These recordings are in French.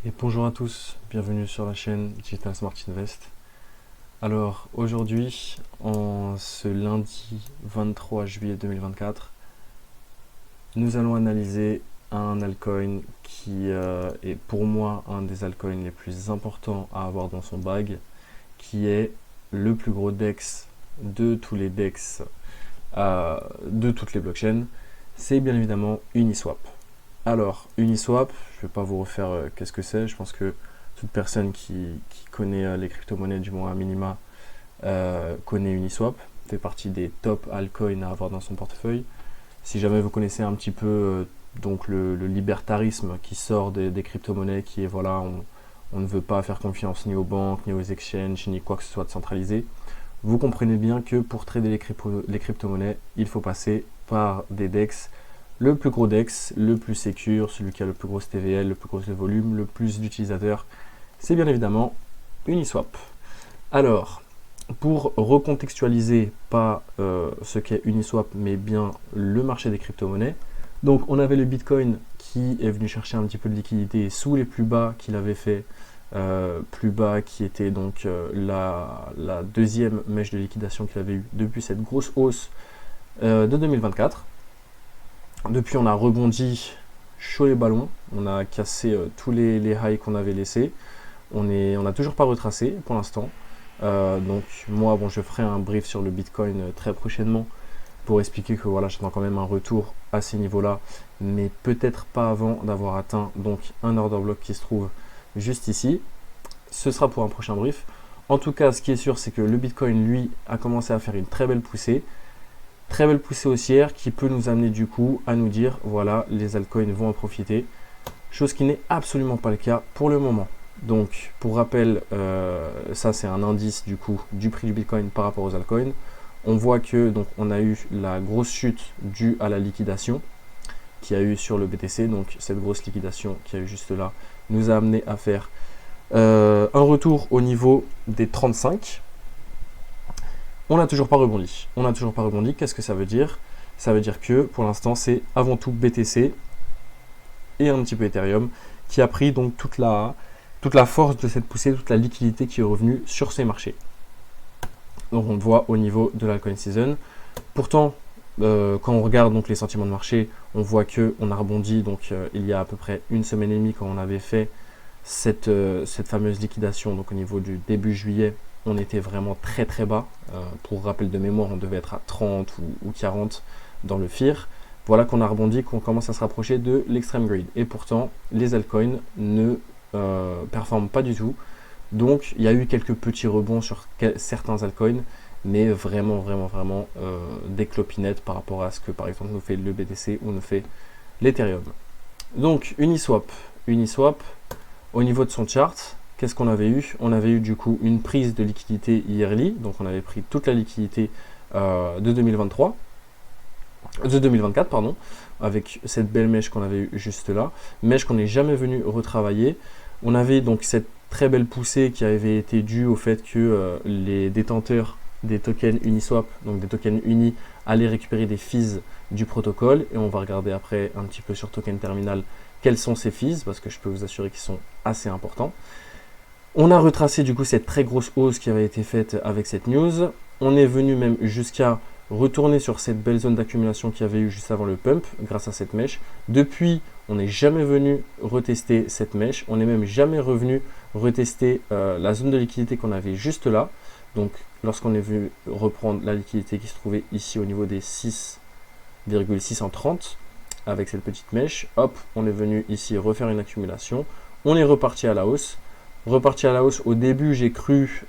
Et bonjour à tous, bienvenue sur la chaîne Digital Smart Invest. Alors aujourd'hui, en ce lundi 23 juillet 2024, nous allons analyser un altcoin qui est pour moi un des altcoins les plus importants à avoir dans son bag, qui est le plus gros DEX de tous les DEX de toutes les blockchains. C'est bien évidemment Uniswap. Alors, Uniswap, je ne vais pas vous refaire qu'est-ce que c'est. Je pense que toute personne qui connaît les crypto-monnaies, du moins à minima, connaît Uniswap, fait partie des top altcoins à avoir dans son portefeuille. Si jamais vous connaissez un petit peu donc le libertarisme qui sort des crypto-monnaies, qui est voilà, on ne veut pas faire confiance ni aux banques, ni aux exchanges, ni quoi que ce soit de centralisé, vous comprenez bien que pour trader les crypto-monnaies, il faut passer par des DEX. Le plus gros DEX, le plus sécure, celui qui a le plus gros TVL, le plus gros volume, le plus d'utilisateurs, c'est bien évidemment Uniswap. Alors, pour recontextualiser pas ce qu'est Uniswap, mais bien le marché des crypto-monnaies, donc on avait le Bitcoin qui est venu chercher un petit peu de liquidité sous les plus bas qu'il avait fait, plus bas qui était donc la deuxième mèche de liquidation qu'il avait eu depuis cette grosse hausse de 2024. Depuis, on a rebondi chaud les ballons, on a cassé tous les highs qu'on avait laissés. On n'a toujours pas retracé pour l'instant. Donc moi, bon, je ferai un brief sur le Bitcoin très prochainement pour expliquer que voilà, j'attends quand même un retour à ces niveaux-là, mais peut-être pas avant d'avoir atteint donc un order block qui se trouve juste ici. Ce sera pour un prochain brief. En tout cas, ce qui est sûr, c'est que le Bitcoin, lui, a commencé à faire une très belle poussée. Très belle poussée haussière qui peut nous amener du coup à nous dire voilà, les altcoins vont en profiter. Chose qui n'est absolument pas le cas pour le moment. Donc pour rappel, ça c'est un indice du coup du prix du Bitcoin par rapport aux altcoins. On voit que donc on a eu la grosse chute due à la liquidation qu'il y a eu sur le BTC. Donc cette grosse liquidation qu'il y a eu juste là nous a amené à faire un retour au niveau des 35. On n'a toujours pas rebondi. On n'a toujours pas rebondi. Qu'est-ce que ça veut dire? Ça veut dire que pour l'instant, c'est avant tout BTC et un petit peu Ethereum qui a pris donc toute la force de cette poussée, toute la liquidité qui est revenue sur ces marchés. Donc on le voit au niveau de l'altcoin season. Pourtant, quand on regarde donc les sentiments de marché, on voit que on a rebondi donc il y a à peu près une semaine et demie quand on avait fait cette fameuse liquidation. Donc au niveau du début juillet, on était vraiment très très bas. Pour rappel de mémoire, on devait être à 30 ou 40 dans le FIR. Voilà qu'on a rebondi, qu'on commence à se rapprocher de l'extreme grade. Et pourtant, les altcoins ne performent pas du tout. Donc, il y a eu quelques petits rebonds sur certains altcoins, mais vraiment des clopinettes par rapport à ce que, par exemple, nous fait le BTC ou nous fait l'Ethereum. Donc, Uniswap, au niveau de son chart, qu'est-ce qu'on avait eu? On avait eu du coup une prise de liquidité yearly, donc on avait pris toute la liquidité de 2024, pardon, avec cette belle mèche qu'on avait eu juste là, mèche qu'on n'est jamais venu retravailler. On avait donc cette très belle poussée qui avait été due au fait que les détenteurs des tokens Uniswap, donc des tokens Uni, allaient récupérer des fees du protocole, et on va regarder après un petit peu sur Token Terminal quels sont ces fees, parce que je peux vous assurer qu'ils sont assez importants. On a retracé du coup cette très grosse hausse qui avait été faite avec cette news. On est venu même jusqu'à retourner sur cette belle zone d'accumulation qu'il y avait eu juste avant le pump grâce à cette mèche. Depuis, on n'est jamais venu retester cette mèche. On n'est même jamais revenu retester la zone de liquidité qu'on avait juste là. Donc lorsqu'on est venu reprendre la liquidité qui se trouvait ici au niveau des 6,630 avec cette petite mèche, hop, on est venu ici refaire une accumulation. On est reparti à la hausse. Au début, j'ai cru,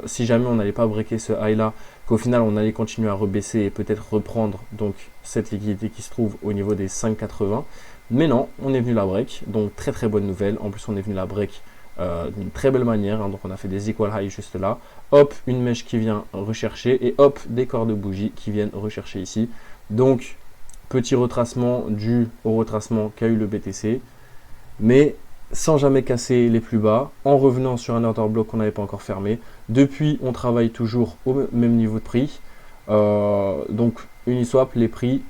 si jamais on n'allait pas breaker ce high là, qu'au final on allait continuer à rebaisser et peut-être reprendre donc cette liquidité qui se trouve au niveau des 5,80. Mais non, on est venu la break, donc très très bonne nouvelle. En plus, on est venu la break d'une très belle manière, hein. Donc on a fait des equal highs juste là. Hop, une mèche qui vient rechercher, et hop, des corps de bougie qui viennent rechercher ici. Donc petit retracement dû au retracement qu'a eu le BTC, mais sans jamais casser les plus bas, en revenant sur un order block qu'on n'avait pas encore fermé. Depuis, on travaille toujours au même niveau de prix. Donc Uniswap, les prix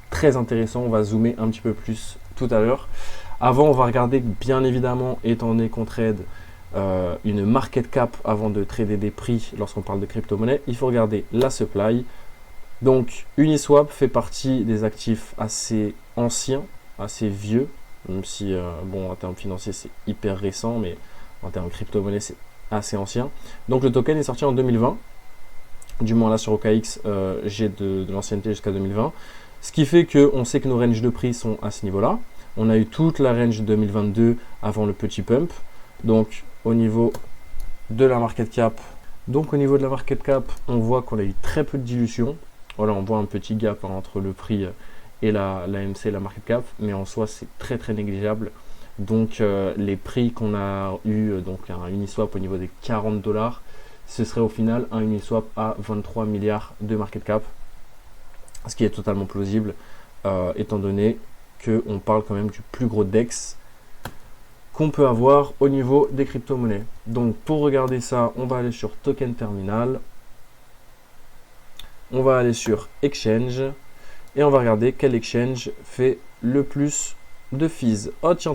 très intéressants. On va zoomer un petit peu plus tout à l'heure. Avant, on va regarder bien évidemment, étant donné qu'on trade une market cap avant de trader des prix lorsqu'on parle de crypto-monnaie, il faut regarder la supply. Donc Uniswap fait partie des actifs assez anciens, assez vieux, même si bon, en termes financiers c'est hyper récent, mais en termes crypto-monnaie c'est assez ancien. Donc le token est sorti en 2020, du moins là sur OKX j'ai de l'ancienneté jusqu'à 2020, ce qui fait qu'on sait que nos ranges de prix sont à ce niveau-là. On a eu toute la range de 2022 avant le petit pump. Donc au niveau de la market cap, on voit qu'on a eu très peu de dilution. Voilà, on voit un petit gap entre le prix et la MC, la market cap, mais en soi c'est très très négligeable. Donc les prix qu'on a eu, donc un Uniswap au niveau des 40 $, ce serait au final un Uniswap à 23 milliards de market cap, ce qui est totalement plausible étant donné qu'on parle quand même du plus gros DEX qu'on peut avoir au niveau des crypto-monnaies. Donc pour regarder ça, on va aller sur Token Terminal, on va aller sur Exchange et on va regarder quel exchange fait le plus de fees. Oh tiens,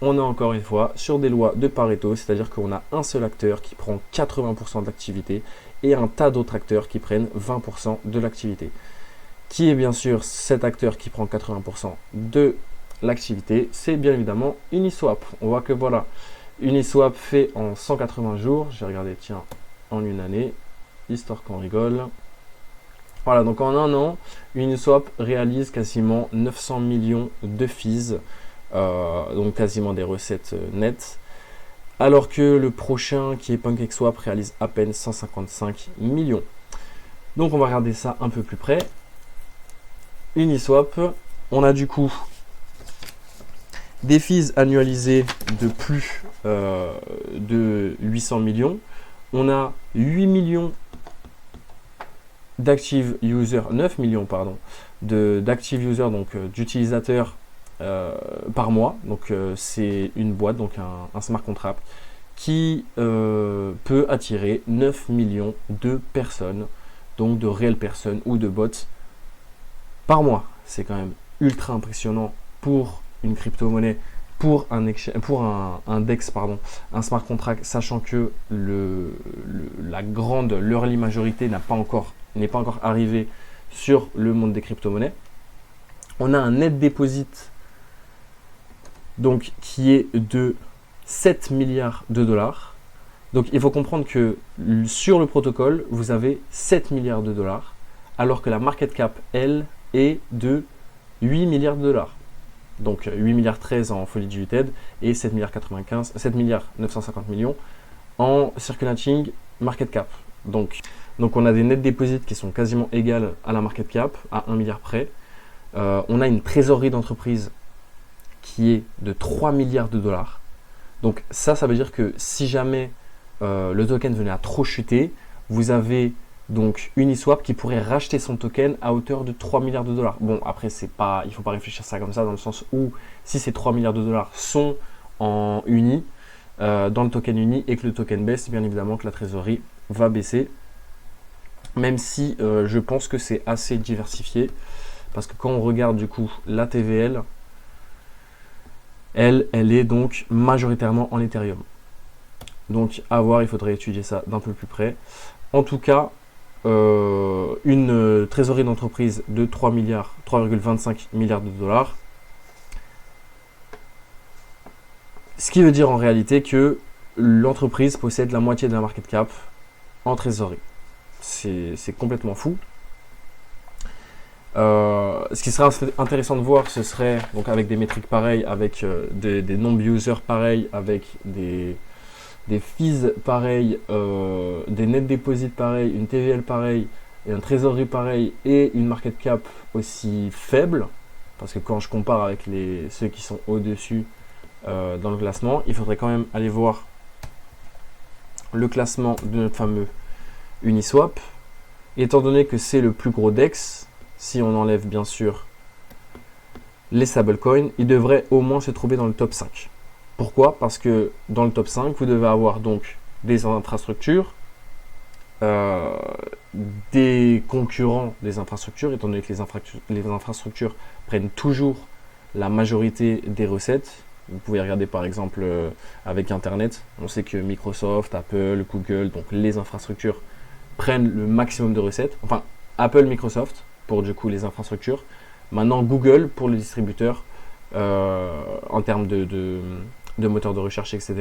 on est encore une fois sur des lois de Pareto, c'est-à-dire qu'on a un seul acteur qui prend 80% de l'activité et un tas d'autres acteurs qui prennent 20% de l'activité. Qui est bien sûr cet acteur qui prend 80% de l'activité? C'est bien évidemment Uniswap. On voit que voilà, Uniswap fait en 180 jours, j'ai regardé, tiens, en une année, histoire qu'on rigole. Voilà, donc en un an, Uniswap réalise quasiment 900 millions de fees, donc quasiment des recettes nettes, alors que le prochain qui est PancakeSwap réalise à peine 155 millions. Donc on va regarder ça un peu plus près. Uniswap, on a du coup des fees annualisés de plus de 800 millions. On a 8 millions d'active users, 9 millions pardon, d'active users, donc d'utilisateurs par mois. Donc c'est une boîte, donc un smart contract qui peut attirer 9 millions de personnes, donc de réelles personnes ou de bots par mois. C'est quand même ultra impressionnant pour une crypto-monnaie, pour un DEX, pardon, un smart contract, sachant que l'early majorité n'est pas encore arrivée sur le monde des crypto-monnaies. On a un net deposit donc qui est de 7 milliards de dollars. Donc il faut comprendre que sur le protocole, vous avez 7 milliards de dollars, alors que la market cap, elle, est de 8 milliards de dollars. Donc 8 milliards 13 en fully diluted et 7 milliards 950 millions en circulating market cap. Donc on a des net deposits qui sont quasiment égales à la market cap, à 1 milliard près. On a une trésorerie d'entreprise qui est de 3 milliards de dollars. Donc ça veut dire que si jamais le token venait à trop chuter, vous avez donc Uniswap qui pourrait racheter son token à hauteur de 3 milliards de dollars. Bon, après, il ne faut pas réfléchir ça comme ça, dans le sens où si ces 3 milliards de dollars sont en uni, dans le token uni, et que le token baisse, bien évidemment que la trésorerie va baisser. Même si je pense que c'est assez diversifié, parce que quand on regarde du coup la TVL, elle est donc majoritairement en Ethereum. Donc à voir, il faudrait étudier ça d'un peu plus près. En tout cas, une trésorerie d'entreprise de 3,25 milliards de dollars. Ce qui veut dire en réalité que l'entreprise possède la moitié de la market cap en trésorerie. C'est complètement fou. Ce qui serait intéressant de voir, ce serait donc avec des métriques pareilles, avec des nombres users pareils, avec des fees pareils, des net deposits pareils, une TVL pareille, et une trésorerie pareille et une market cap aussi faible, parce que quand je compare avec ceux qui sont au-dessus dans le classement, il faudrait quand même aller voir le classement de notre fameux Uniswap. Étant donné que c'est le plus gros DEX, si on enlève bien sûr les stablecoins, il devrait au moins se trouver dans le top 5. Pourquoi? Parce que dans le top 5, vous devez avoir donc des infrastructures, des concurrents des infrastructures, étant donné que les infrastructures prennent toujours la majorité des recettes. Vous pouvez regarder par exemple avec Internet. On sait que Microsoft, Apple, Google, donc les infrastructures, prennent le maximum de recettes. Enfin, Apple, Microsoft pour du coup les infrastructures. Maintenant, Google pour les distributeurs en termes de moteurs de recherche, etc.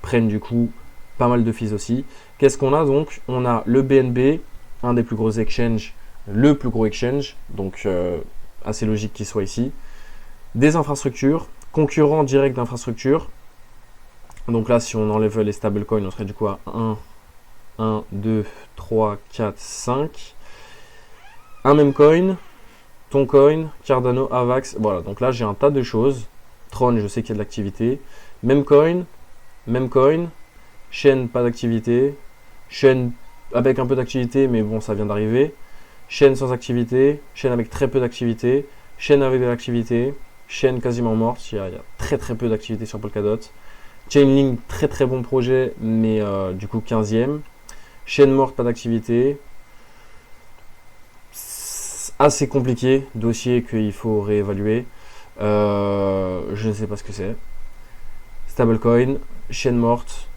prennent du coup pas mal de fees aussi. Qu'est-ce qu'on a donc? On a le BNB, un des plus gros exchanges, le plus gros exchange, donc assez logique qu'il soit ici. Des infrastructures, concurrents directs d'infrastructures. Donc là, si on enlève les stablecoins, on serait du coup à 1, 2, 3, 4, 5. Un même coin, Toncoin, Cardano, Avax. Voilà, donc là, j'ai un tas de choses. Tron, je sais qu'il y a de l'activité. Même coin, chaîne, pas d'activité. Chaîne avec un peu d'activité, mais bon, ça vient d'arriver. Chaîne sans activité, chaîne avec très peu d'activité, chaîne avec de l'activité, chaîne quasiment morte. Il y a très très peu d'activité sur Polkadot. Chainlink, très très bon projet, mais du coup 15e. Chaîne morte, pas d'activité. Assez compliqué, dossier qu'il faut réévaluer. Je ne sais pas ce que c'est. Stablecoin, chaîne morte,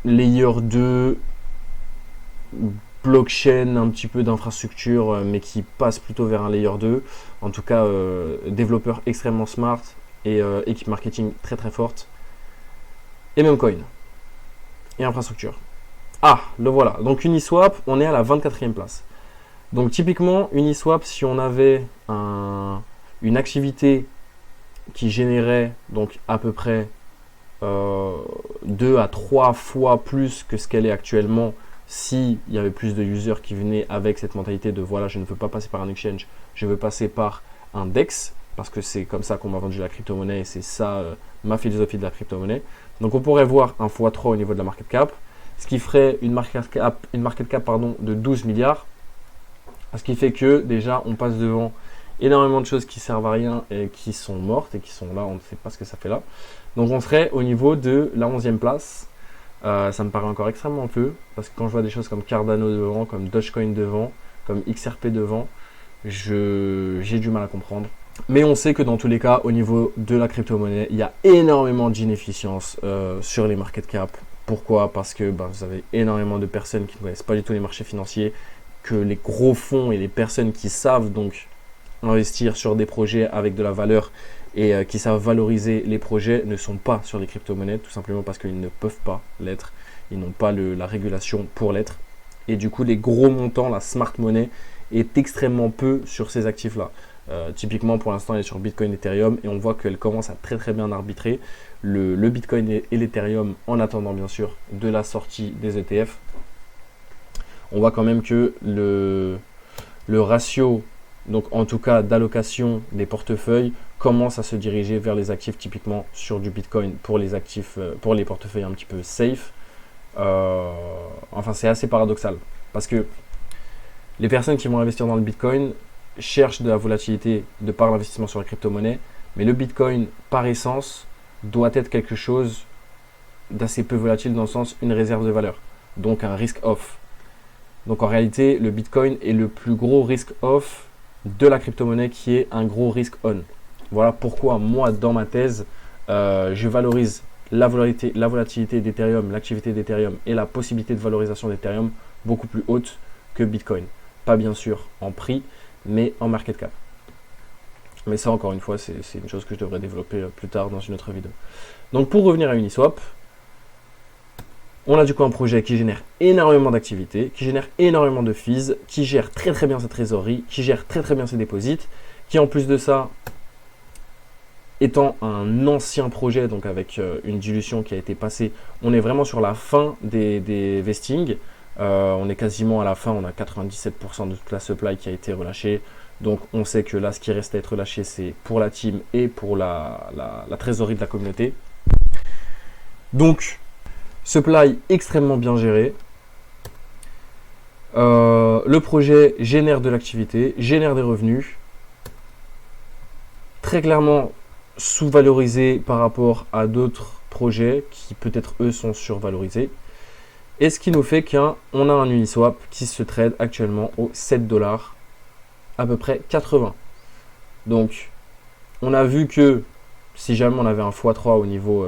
layer 2, blockchain, un petit peu d'infrastructure, mais qui passe plutôt vers un layer 2. En tout cas, développeur extrêmement smart et équipe marketing très très forte. Et même coin. Et infrastructure. Ah, le voilà. Donc Uniswap, on est à la 24e place. Donc typiquement, Uniswap, si on avait une activité qui générait donc à peu près 2 à 3 fois plus que ce qu'elle est actuellement, s'il y avait plus de users qui venaient avec cette mentalité de voilà, je ne veux pas passer par un exchange, je veux passer par un DEX, parce que c'est comme ça qu'on m'a vendu la crypto-monnaie et c'est ça ma philosophie de la crypto-monnaie. Donc on pourrait voir un x3 au niveau de la market cap, ce qui ferait une market cap de 12 milliards. Ce qui fait que déjà on passe devant énormément de choses qui servent à rien et qui sont mortes et qui sont là, on ne sait pas ce que ça fait là. Donc on serait au niveau de la 11e place. Ça me paraît encore extrêmement peu, parce que quand je vois des choses comme Cardano devant, comme Dogecoin devant, comme XRP devant, j'ai du mal à comprendre. Mais on sait que dans tous les cas, au niveau de la crypto-monnaie, il y a énormément d'inefficience sur les market cap. Pourquoi? Parce que vous avez énormément de personnes qui ne connaissent pas du tout les marchés financiers, que les gros fonds et les personnes qui savent donc investir sur des projets avec de la valeur et qui savent valoriser les projets ne sont pas sur les crypto-monnaies, tout simplement parce qu'ils ne peuvent pas l'être. Ils n'ont pas la régulation pour l'être. Et du coup, les gros montants, la smart money, est extrêmement peu sur ces actifs-là. Typiquement, pour l'instant, elle est sur Bitcoin et Ethereum et on voit qu'elle commence à très très bien arbitrer le Bitcoin et l'Ethereum en attendant bien sûr de la sortie des ETF. On voit quand même que le ratio, donc en tout cas d'allocation des portefeuilles, commence à se diriger vers les actifs typiquement sur du Bitcoin pour les actifs, pour les portefeuilles un petit peu safe. Enfin, c'est assez paradoxal parce que les personnes qui vont investir dans le Bitcoin cherchent de la volatilité de par l'investissement sur la crypto-monnaie, mais le Bitcoin par essence doit être quelque chose d'assez peu volatile dans le sens une réserve de valeur, donc un risk off. Donc en réalité, le Bitcoin est le plus gros risk off de la crypto-monnaie qui est un gros risk on. Voilà pourquoi moi, dans ma thèse, je valorise la volatilité d'Ethereum, l'activité d'Ethereum et la possibilité de valorisation d'Ethereum beaucoup plus haute que Bitcoin. Pas bien sûr en prix, mais en market cap. Mais ça, encore une fois, c'est une chose que je devrais développer plus tard dans une autre vidéo. Donc pour revenir à Uniswap, on a du coup un projet qui génère énormément d'activités, qui génère énormément de fees, qui gère très très bien sa trésorerie, qui gère très très bien ses déposits, qui en plus de ça, étant un ancien projet, donc avec une dilution qui a été passée, on est vraiment sur la fin des vestings. On est quasiment à la fin, on a 97% de toute la supply qui a été relâchée. Donc on sait que là, ce qui reste à être relâché, c'est pour la team et pour la trésorerie de la communauté. Donc, supply extrêmement bien géré. Le projet génère de l'activité, génère des revenus. Très clairement sous-valorisé par rapport à d'autres projets qui peut-être eux sont survalorisés. Et ce qui nous fait qu'on a un Uniswap qui se trade actuellement aux $7, à peu près 80. Donc on a vu que si jamais on avait un x3 au niveau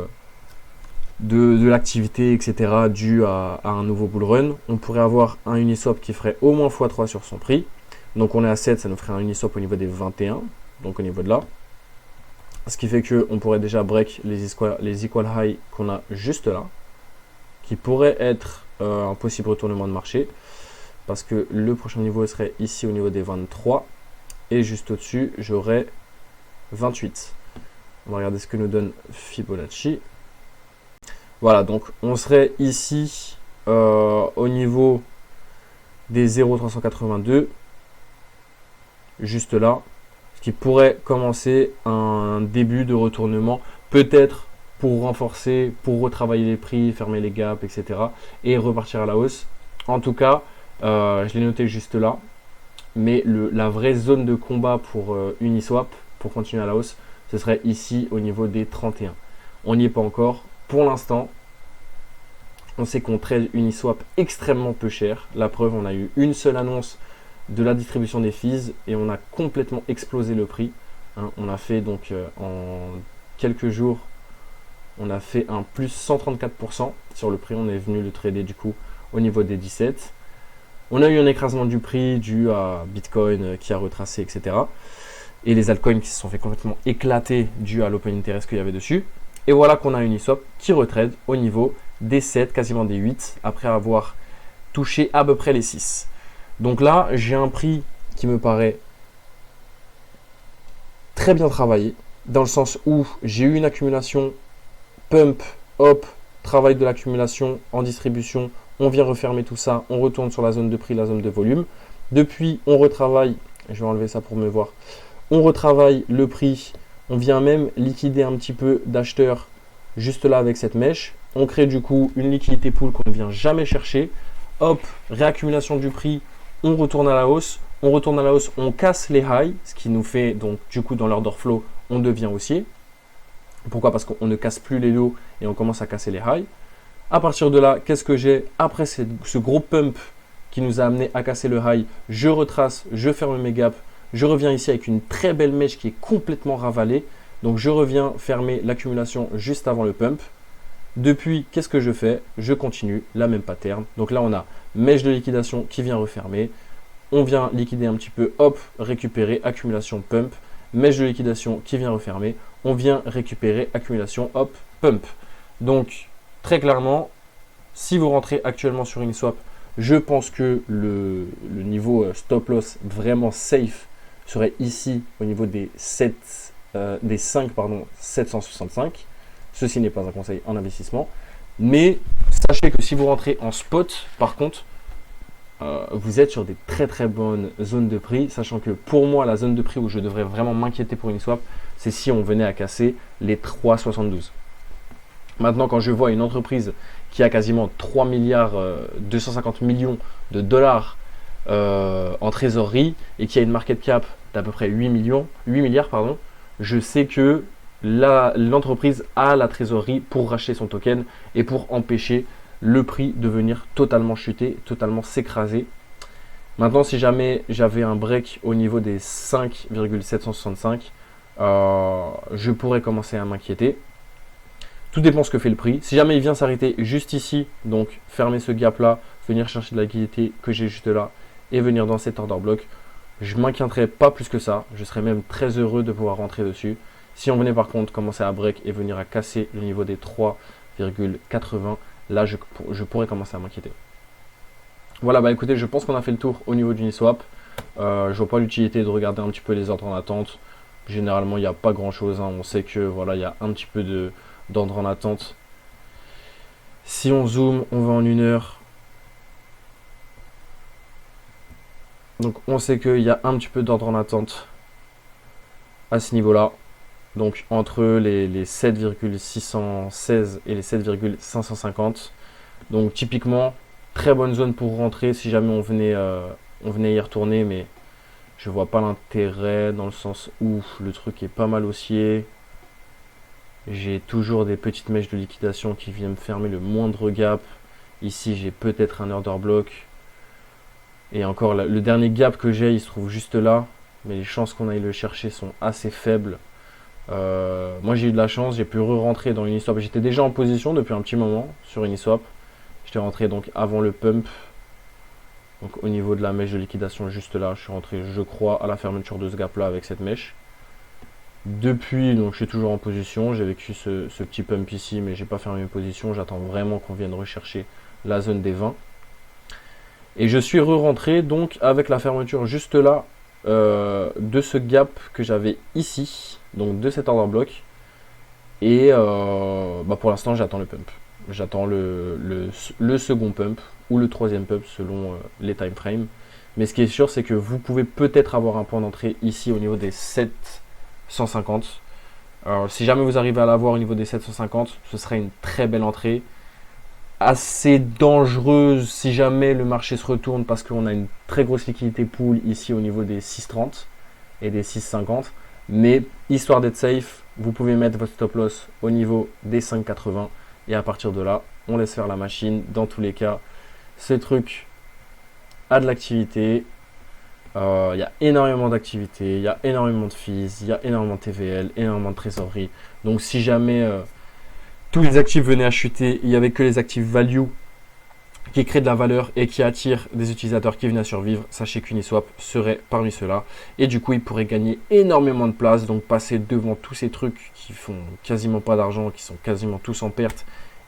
de l'activité, etc., dû à un nouveau bull run, on pourrait avoir un Uniswap qui ferait au moins x3 sur son prix. Donc on est à 7, ça nous ferait un Uniswap au niveau des 21, donc au niveau de là. Ce qui fait qu'on pourrait déjà break les equal high qu'on a juste là, qui pourrait être un possible retournement de marché, parce que le prochain niveau serait ici au niveau des 23, et juste au-dessus, j'aurai 28. On va regarder ce que nous donne Fibonacci. Voilà, donc on serait ici au niveau des 0,382, juste là, ce qui pourrait commencer un début de retournement, peut-être pour renforcer, pour retravailler les prix, fermer les gaps, etc. et repartir à la hausse. En tout cas, je l'ai noté juste là, mais la vraie zone de combat pour Uniswap, pour continuer à la hausse, ce serait ici au niveau des 31. On n'y est pas encore. Pour l'instant, on sait qu'on trade Uniswap extrêmement peu cher. La preuve, on a eu une seule annonce de la distribution des fees et on a complètement explosé le prix. Hein, on a fait donc en quelques jours, on a fait un plus 134% sur le prix. On est venu le trader du coup au niveau des 17. On a eu un écrasement du prix dû à Bitcoin qui a retracé, etc. Et les altcoins qui se sont fait complètement éclater dû à l'open interest qu'il y avait dessus. Et voilà qu'on a Uniswap qui retrade au niveau des 7, quasiment des 8, après avoir touché à peu près les 6. Donc là, j'ai un prix qui me paraît très bien travaillé, dans le sens où j'ai eu une accumulation, pump, hop, travail de l'accumulation en distribution, on vient refermer tout ça, on retourne sur la zone de prix, la zone de volume. Depuis, on retravaille, je vais enlever ça pour me voir, on retravaille le prix, on vient même liquider un petit peu d'acheteurs juste là avec cette mèche. On crée du coup une liquidité pool qu'on ne vient jamais chercher. Hop, réaccumulation du prix, on retourne à la hausse. On retourne à la hausse, on casse les highs, ce qui nous fait donc du coup dans l'order flow, on devient haussier. Pourquoi? Parce qu'on ne casse plus les lows et on commence à casser les highs. À partir de là, qu'est-ce que j'ai? Après ce gros pump qui nous a amené à casser le high, je retrace, je ferme mes gaps. Je reviens ici avec une très belle mèche qui est complètement ravalée. Donc je reviens fermer l'accumulation juste avant le pump. Depuis, qu'est-ce que je fais? Je continue la même pattern. Donc là, on a mèche de liquidation qui vient refermer. On vient liquider un petit peu, hop, récupérer, accumulation, pump. Mèche de liquidation qui vient refermer. On vient récupérer, accumulation, hop, pump. Donc, très clairement, si vous rentrez actuellement sur Uniswap, je pense que le niveau stop loss vraiment safe serait ici au niveau des 765. Ceci n'est pas un conseil en investissement. Mais sachez que si vous rentrez en spot, par contre, vous êtes sur des très très bonnes zones de prix. Sachant que pour moi, la zone de prix où je devrais vraiment m'inquiéter pour Uniswap, c'est si on venait à casser les 3,72. Maintenant, quand je vois une entreprise qui a quasiment 3 milliards 250 millions de dollars en trésorerie et qui a une market cap d'à peu près 8 milliards, je sais que l'entreprise a la trésorerie pour racheter son token et pour empêcher le prix de venir totalement chuter, totalement s'écraser. Maintenant, si jamais j'avais un break au niveau des 5,765, je pourrais commencer à m'inquiéter. Tout dépend ce que fait le prix. Si jamais il vient s'arrêter juste ici, donc fermer ce gap là, venir chercher de la liquidité que j'ai juste là et venir dans cet order block, je ne m'inquiéterais pas plus que ça. Je serais même très heureux de pouvoir rentrer dessus. Si on venait par contre commencer à break et venir à casser le niveau des 3,80, là je pourrais commencer à m'inquiéter. Voilà, bah écoutez, je pense qu'on a fait le tour au niveau d'Uniswap. Je vois pas l'utilité de regarder un petit peu les ordres en attente. Généralement, il n'y a pas grand chose. Hein. On sait que voilà, il y a un petit peu d'ordre en attente. Si on zoome, on va en 1 heure. Donc on sait qu'il y a un petit peu d'ordre en attente à ce niveau-là. Donc entre les 7,616 et les 7,550. Donc typiquement, très bonne zone pour rentrer si jamais on venait y retourner. Mais je vois pas l'intérêt dans le sens où le truc est pas mal haussier. J'ai toujours des petites mèches de liquidation qui viennent me fermer le moindre gap. Ici, j'ai peut-être un order block. Et encore, le dernier gap que j'ai, il se trouve juste là. Mais les chances qu'on aille le chercher sont assez faibles. Moi j'ai eu de la chance, j'ai pu re-rentrer dans Uniswap. J'étais déjà en position depuis un petit moment sur Uniswap. J'étais rentré donc avant le pump. Donc au niveau de la mèche de liquidation juste là, je suis rentré je crois à la fermeture de ce gap là avec cette mèche. Depuis, donc je suis toujours en position, j'ai vécu ce petit pump ici mais j'ai pas fermé mes positions, j'attends vraiment qu'on vienne rechercher la zone des 20. Et je suis re-rentré donc avec la fermeture juste là de ce gap que j'avais ici, donc de cet order block. Et pour l'instant, j'attends le pump. J'attends le second pump ou le troisième pump selon les time frames. Mais ce qui est sûr, c'est que vous pouvez peut-être avoir un point d'entrée ici au niveau des 750. Alors, si jamais vous arrivez à l'avoir au niveau des 750, ce serait une très belle entrée. Assez dangereuse si jamais le marché se retourne parce qu'on a une très grosse liquidité pool ici au niveau des 6,30 et des 6,50. Mais histoire d'être safe, vous pouvez mettre votre stop loss au niveau des 5,80 et à partir de là, on laisse faire la machine. Dans tous les cas, ce truc a de l'activité. Il y a énormément d'activités, il y a énormément de fees, il y a énormément de TVL, énormément de trésorerie. Donc si jamais tous les actifs venaient à chuter, il n'y avait que les actifs value qui créent de la valeur et qui attirent des utilisateurs qui viennent à survivre, sachez qu'Uniswap serait parmi ceux-là. Et du coup, il pourrait gagner énormément de place, donc passer devant tous ces trucs qui font quasiment pas d'argent, qui sont quasiment tous en perte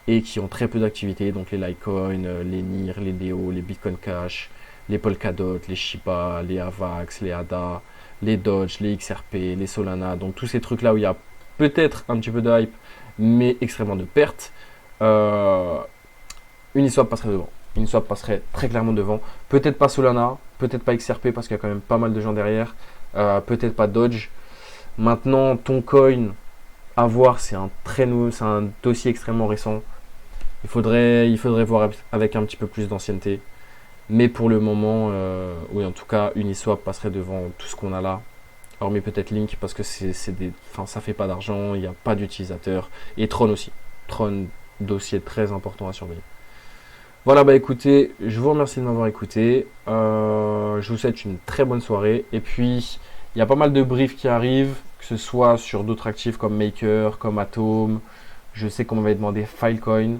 et qui ont très peu d'activité, donc les Litecoin, les NIR, les DEO, les Bitcoin Cash, les Polkadot, les Shiba, les Avax, les ADA, les Dodge, les XRP, les Solana, donc tous ces trucs-là où il y a peut-être un petit peu de hype, mais extrêmement de pertes. Uniswap passerait devant. Uniswap passerait très clairement devant. Peut-être pas Solana, peut-être pas XRP parce qu'il y a quand même pas mal de gens derrière. Peut-être pas Dodge. Maintenant, ton coin, à voir, c'est un très nouveau, c'est un dossier extrêmement récent. Il faudrait voir avec un petit peu plus d'ancienneté. Mais pour le moment, oui, en tout cas, Uniswap passerait devant tout ce qu'on a là. Hormis peut-être Link parce que ça fait pas d'argent, il n'y a pas d'utilisateurs. Et Tron aussi. Tron, dossier très important à surveiller. Voilà, bah écoutez, je vous remercie de m'avoir écouté. Je vous souhaite une très bonne soirée. Et puis, il y a pas mal de briefs qui arrivent, que ce soit sur d'autres actifs comme Maker, comme Atom. Je sais qu'on m'avait demandé Filecoin.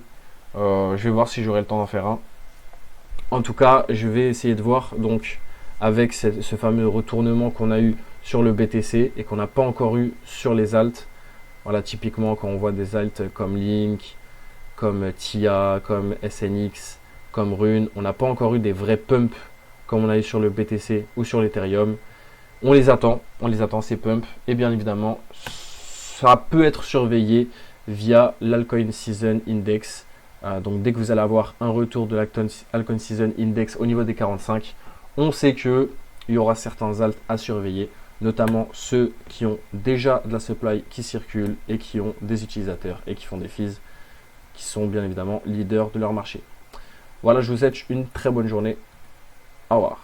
Je vais voir si j'aurai le temps d'en faire un. En tout cas, je vais essayer de voir, donc, avec ce fameux retournement qu'on a eu sur le BTC et qu'on n'a pas encore eu sur les alts. Voilà, typiquement, quand on voit des alts comme Link, comme TIA, comme SNX, comme Rune. On n'a pas encore eu des vrais pumps comme on a eu sur le BTC ou sur l'Ethereum. On les attend ces pumps. Et bien évidemment, ça peut être surveillé via l'Altcoin Season Index. Donc dès que vous allez avoir un retour de l'Altcoin Season Index au niveau des 45, on sait qu'il y aura certains alts à surveiller, notamment ceux qui ont déjà de la supply qui circule et qui ont des utilisateurs et qui font des fees, qui sont bien évidemment leaders de leur marché. Voilà, je vous souhaite une très bonne journée. Au revoir.